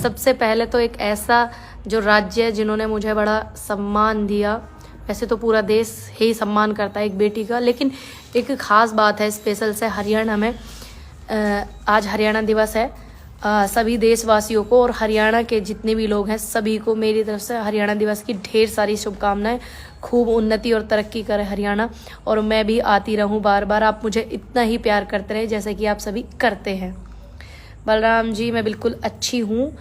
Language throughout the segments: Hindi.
सबसे पहले तो एक ऐसा जो राज्य है जिन्होंने मुझे बड़ा सम्मान दिया, वैसे तो पूरा देश ही सम्मान करता है एक बेटी का, लेकिन एक ख़ास बात है स्पेशल से हरियाणा में। आज हरियाणा दिवस है। सभी देशवासियों को और हरियाणा के जितने भी लोग हैं सभी को मेरी तरफ से हरियाणा दिवस की ढेर सारी शुभकामनाएं। खूब उन्नति और तरक्की करे हरियाणा, और मैं भी आती रहूं बार बार। आप मुझे इतना ही प्यार करते रहे जैसे कि आप सभी करते हैं। बलराम जी, मैं बिल्कुल अच्छी हूँ।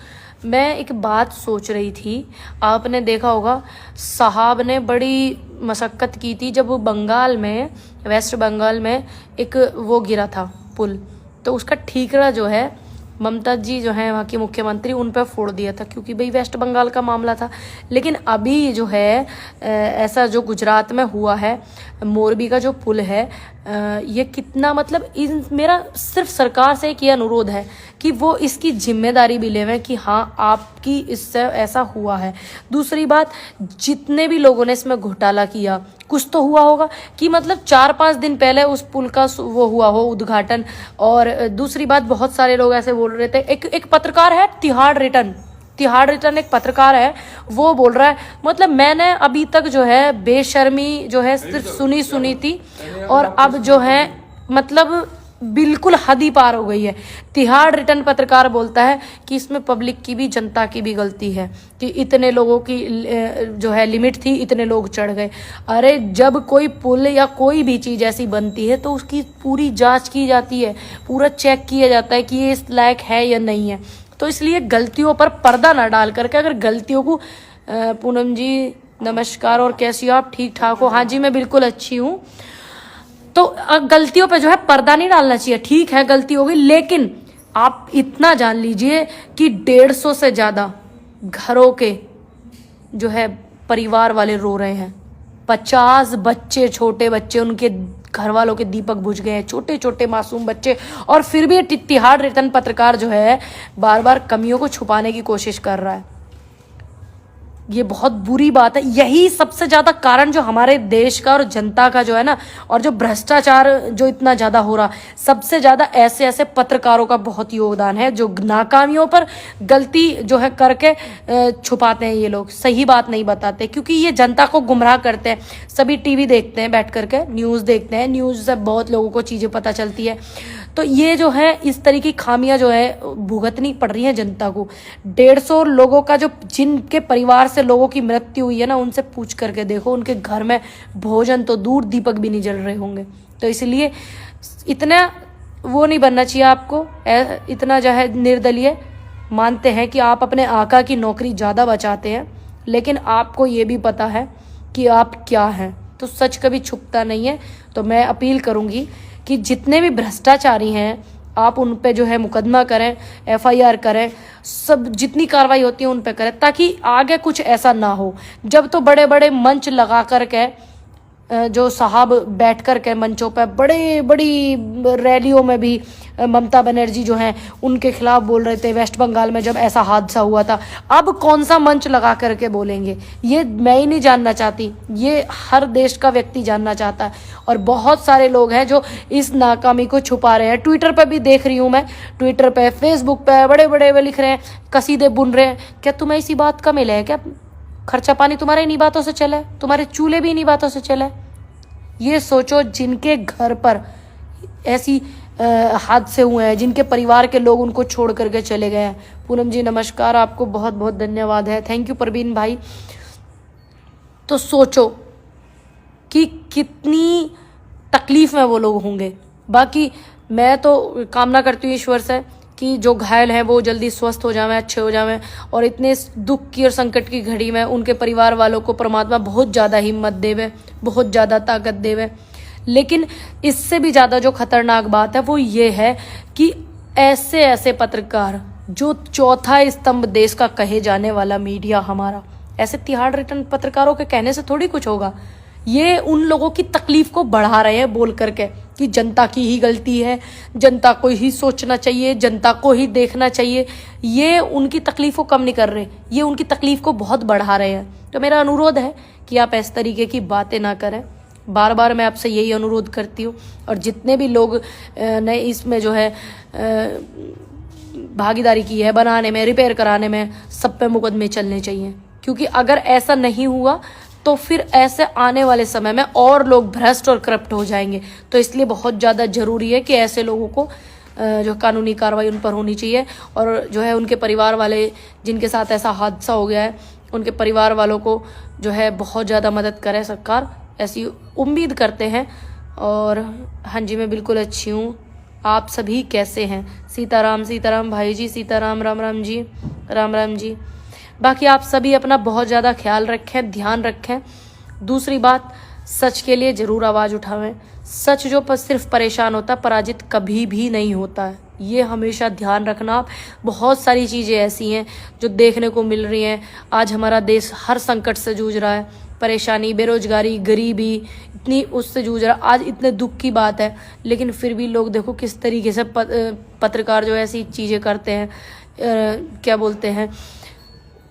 मैं एक बात सोच रही थी, आपने देखा होगा साहब ने बड़ी मशक्क़त की थी जब बंगाल में, वेस्ट बंगाल में एक वो गिरा था पुल, तो उसका ठीकरा जो है ममता जी जो है वहाँ की मुख्यमंत्री, उन पर फोड़ दिया था, क्योंकि भाई वेस्ट बंगाल का मामला था। लेकिन अभी जो है ऐसा जो गुजरात में हुआ है, मोरबी का जो पुल है, ये कितना मतलब मेरा सिर्फ सरकार से एक ये अनुरोध है कि वो इसकी जिम्मेदारी भी लेवें कि हाँ आपकी इससे ऐसा हुआ है। दूसरी बात, जितने भी लोगों ने इसमें घोटाला किया, कुछ तो हुआ होगा कि मतलब 4-5 दिन पहले उस पुल का वो हुआ हो उद्घाटन। और दूसरी बात, बहुत सारे लोग ऐसे बोल रहे थे, एक पत्रकार है तिहाड़ रिटर्न एक पत्रकार है, वो बोल रहा है, मतलब मैंने अभी तक जो है बेशर्मी जो है सिर्फ सुनी थी, और अब जो है मतलब बिल्कुल हद ही पार हो गई है। तिहाड़ रिटर्न पत्रकार बोलता है कि इसमें पब्लिक की भी, जनता की भी गलती है कि इतने लोगों की जो है लिमिट थी, इतने लोग चढ़ गए। अरे जब कोई पुल या कोई भी चीज़ ऐसी बनती है तो उसकी पूरी जांच की जाती है, पूरा चेक किया जाता है कि ये इस लायक है या नहीं है। तो इसलिए गलतियों पर पर्दा ना डाल करके, अगर गलतियों को पूनम जी नमस्कार, और कैसी हो आप? ठीक ठाक हो? हाँ जी मैं बिल्कुल अच्छी हूँ। तो गलतियों पे जो है पर्दा नहीं डालना चाहिए। ठीक है गलती हो गई, लेकिन आप इतना जान लीजिए कि 150 से ज़्यादा घरों के जो है परिवार वाले रो रहे हैं। 50 बच्चे, छोटे बच्चे, उनके घर वालों के दीपक बुझ गए हैं, छोटे छोटे मासूम बच्चे। और फिर भी तिहाड़ रिटर्न पत्रकार जो है बार बार कमियों को छुपाने की कोशिश कर रहा है। ये बहुत बुरी बात है। यही सबसे ज्यादा कारण जो हमारे देश का और जनता का जो है ना, और जो भ्रष्टाचार जो इतना ज्यादा हो रहा, सबसे ज्यादा ऐसे पत्रकारों का बहुत योगदान है, जो नाकामियों पर गलती जो है करके छुपाते हैं। ये लोग सही बात नहीं बताते, क्योंकि ये जनता को गुमराह करते हैं। सभी टीवी देखते हैं बैठ करके, न्यूज़ देखते हैं, न्यूज़ से बहुत लोगों को चीज़ें पता चलती है। तो ये जो है इस तरह की खामियां जो है भुगतनी पड़ रही हैं जनता को। 150 लोगों का जो, जिनके परिवार से लोगों की मृत्यु हुई है ना, उनसे पूछ करके देखो, उनके घर में भोजन तो दूर, दीपक भी नहीं जल रहे होंगे। तो इसलिए इतना वो नहीं बनना चाहिए आपको, इतना जो है निर्दलीय। मानते हैं कि आप अपने आका की नौकरी ज़्यादा बचाते हैं, लेकिन आपको ये भी पता है कि आप क्या हैं, तो सच कभी छुपता नहीं है। तो मैं अपील करूँगी कि जितने भी भ्रष्टाचारी हैं आप उन पे जो है मुकदमा करें, FIR करें, सब जितनी कार्रवाई होती है उन पे करें, ताकि आगे कुछ ऐसा ना हो। जब तो बड़े बड़े मंच लगा करके जो साहब बैठ कर के मंचों पर बड़े बड़ी रैलियों में भी ममता बनर्जी जो हैं उनके खिलाफ बोल रहे थे, वेस्ट बंगाल में जब ऐसा हादसा हुआ था। अब कौन सा मंच लगा करके बोलेंगे, ये मैं ही नहीं जानना चाहती, ये हर देश का व्यक्ति जानना चाहता है। और बहुत सारे लोग हैं जो इस नाकामी को छुपा रहे हैं। ट्विटर पर भी देख रही हूँ मैं, ट्विटर पर, फेसबुक पर बड़े बड़े वे लिख रहे हैं, कसीदे बुन रहे हैं। क्या तुम्हें इसी बात का मिला है क्या? खर्चा पानी तुम्हारे इन्हीं बातों से चला है, तुम्हारे चूल्हे भी इन्हीं बातों से चला है। ये सोचो जिनके घर पर ऐसी हादसे हुए हैं, जिनके परिवार के लोग उनको छोड़ करके चले गए हैं। पूनम जी नमस्कार, आपको बहुत बहुत धन्यवाद है। थैंक यू प्रवीण भाई। तो सोचो कि कितनी तकलीफ में वो लोग होंगे। बाकी मैं तो कामना करती हूँ ईश्वर से कि जो घायल हैं वो जल्दी स्वस्थ हो जाएं, अच्छे हो जाएं, और इतने दुख की और संकट की घड़ी में उनके परिवार वालों को परमात्मा बहुत ज़्यादा हिम्मत देवे, बहुत ज़्यादा ताकत देवे। लेकिन इससे भी ज़्यादा जो खतरनाक बात है वो ये है कि ऐसे पत्रकार, जो चौथा स्तंभ देश का कहे जाने वाला मीडिया हमारा, ऐसे तिहाड़ रिटर्न पत्रकारों के कहने से थोड़ी कुछ होगा। ये उन लोगों की तकलीफ को बढ़ा रहे हैं बोल करके कि जनता की ही गलती है, जनता को ही सोचना चाहिए, जनता को ही देखना चाहिए। ये उनकी तकलीफ को कम नहीं कर रहे, ये उनकी तकलीफ को बहुत बढ़ा रहे हैं। तो मेरा अनुरोध है कि आप इस तरीके की बातें ना करें। बार बार मैं आपसे यही अनुरोध करती हूँ। और जितने भी लोग ने इसमें जो है भागीदारी की है बनाने में, रिपेयर कराने में, सब पे मुकदमे चलने चाहिए। क्योंकि अगर ऐसा नहीं हुआ तो फिर ऐसे आने वाले समय में और लोग भ्रष्ट और करप्ट हो जाएंगे। तो इसलिए बहुत ज़्यादा ज़रूरी है कि ऐसे लोगों को जो कानूनी कार्रवाई उन पर होनी चाहिए, और जो है उनके परिवार वाले जिनके साथ ऐसा हादसा हो गया है उनके परिवार वालों को जो है बहुत ज़्यादा मदद करे सरकार, ऐसी उम्मीद करते हैं। और हाँ जी, मैं बिल्कुल अच्छी हूँ। आप सभी कैसे हैं? सीताराम सीताराम भाई जी, सीताराम, राम राम जी, राम राम जी। बाकी आप सभी अपना बहुत ज़्यादा ख्याल रखें, ध्यान रखें। दूसरी बात, सच के लिए ज़रूर आवाज़ उठावें। सच जो सिर्फ परेशान होता, पराजित कभी भी नहीं होता है, ये हमेशा ध्यान रखना आप। बहुत सारी चीज़ें ऐसी हैं जो देखने को मिल रही हैं। आज हमारा देश हर संकट से जूझ रहा है, परेशानी, बेरोजगारी, गरीबी, इतनी उससे जूझ रहा है। आज इतने दुख की बात है, लेकिन फिर भी लोग देखो किस तरीके से पत्रकार जो ऐसी चीज़ें करते हैं, क्या बोलते हैं,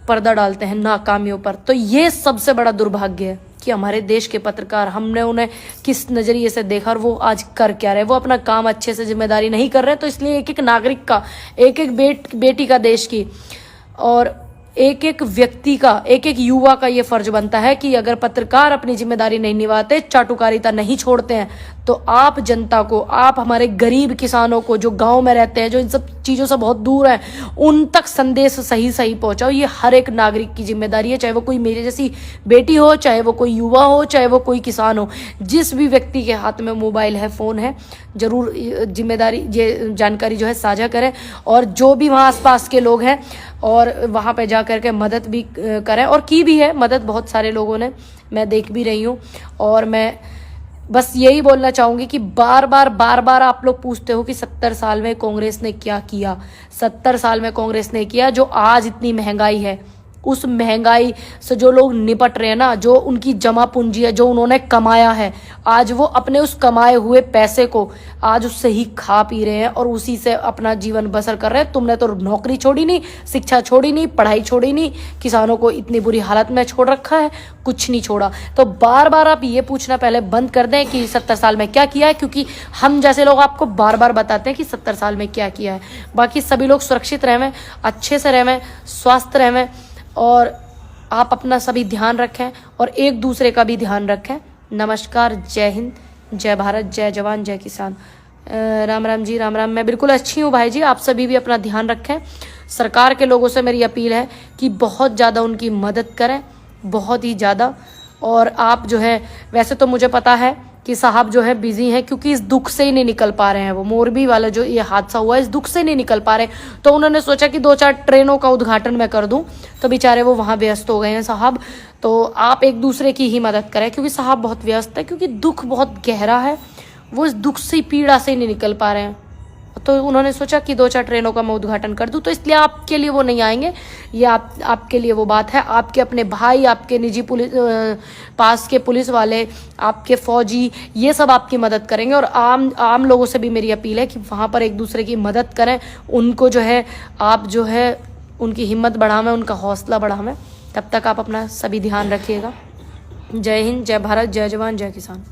पर्दा डालते हैं नाकामियों पर। तो ये सबसे बड़ा दुर्भाग्य है कि हमारे देश के पत्रकार, हमने उन्हें किस नज़रिए से देखा और वो आज कर क्या रहे। वो अपना काम अच्छे से जिम्मेदारी नहीं कर रहे। तो इसलिए एक एक नागरिक का, एक एक बेटी का, देश की, और एक एक व्यक्ति का, एक एक युवा का ये फर्ज बनता है कि अगर पत्रकार अपनी जिम्मेदारी नहीं निभाते, चाटुकारिता नहीं छोड़ते हैं, तो आप जनता को, आप हमारे गरीब किसानों को जो गांव में रहते हैं, जो इन सब चीज़ों से बहुत दूर हैं, उन तक संदेश सही सही पहुंचाओ। ये हर एक नागरिक की जिम्मेदारी है, चाहे वो कोई मेरे जैसी बेटी हो, चाहे वो कोई युवा हो, चाहे वो कोई किसान हो। जिस भी व्यक्ति के हाथ में मोबाइल है, फ़ोन है, ज़रूर जिम्मेदारी, ये जानकारी जो है साझा करें। और जो भी वहाँ आसपास के लोग हैं और वहाँ पे जा करके मदद भी करें, और की भी है मदद बहुत सारे लोगों ने, मैं देख भी रही हूँ। और मैं बस यही बोलना चाहूँगी कि बार बार आप लोग पूछते हो कि 70 साल में कांग्रेस ने क्या किया। 70 साल में कांग्रेस ने किया जो आज इतनी महंगाई है, उस महंगाई से जो लोग निपट रहे हैं ना, जो उनकी जमा पूंजी है, जो उन्होंने कमाया है, आज वो अपने उस कमाए हुए पैसे को आज उससे ही खा पी रहे हैं और उसी से अपना जीवन बसर कर रहे हैं। तुमने तो नौकरी छोड़ी नहीं, शिक्षा छोड़ी नहीं, पढ़ाई छोड़ी नहीं, किसानों को इतनी बुरी हालत में छोड़ रखा है, कुछ नहीं छोड़ा। तो बार बार आप ये पूछना पहले बंद कर दें कि 70 साल में क्या किया है, क्योंकि हम जैसे लोग आपको बार बार बताते हैं कि 70 साल में क्या किया है। बाकी सभी लोग सुरक्षित रहें, अच्छे से रहें, स्वस्थ रहें, और आप अपना सभी ध्यान रखें और एक दूसरे का भी ध्यान रखें। नमस्कार, जय हिंद, जय भारत, जय जवान, जय किसान। राम राम जी, राम राम। मैं बिल्कुल अच्छी हूँ भाई जी, आप सभी भी अपना ध्यान रखें। सरकार के लोगों से मेरी अपील है कि बहुत ज़्यादा उनकी मदद करें, बहुत ही ज़्यादा। और आप जो है, वैसे तो मुझे पता है कि साहब जो है बिजी हैं, क्योंकि इस दुख से ही नहीं निकल पा रहे हैं। वो मोरबी वाला जो ये हादसा हुआ, इस दुख से नहीं निकल पा रहे, तो उन्होंने सोचा कि 2-4 ट्रेनों का उद्घाटन मैं कर दूं, तो बेचारे वो वहाँ व्यस्त हो गए हैं साहब। तो आप एक दूसरे की ही मदद करें, क्योंकि साहब बहुत व्यस्त है, क्योंकि दुख बहुत गहरा है। वो इस दुख से, पीड़ा से ही नहीं निकल पा रहे हैं। तो उन्होंने सोचा कि 2-4 ट्रेनों का मैं उद्घाटन कर दूं, तो इसलिए आपके लिए वो नहीं आएंगे। ये आपके लिए वो बात है। आपके अपने भाई, आपके निजी पुलिस, पास के पुलिस वाले, आपके फौजी, ये सब आपकी मदद करेंगे। और आम लोगों से भी मेरी अपील है कि वहाँ पर एक दूसरे की मदद करें। उनको जो है, आप जो है उनकी हिम्मत बढ़ावें, उनका हौसला बढ़ावें। तब तक आप अपना सभी ध्यान रखिएगा। जय हिंद, जय भारत, जय जवान, जय किसान।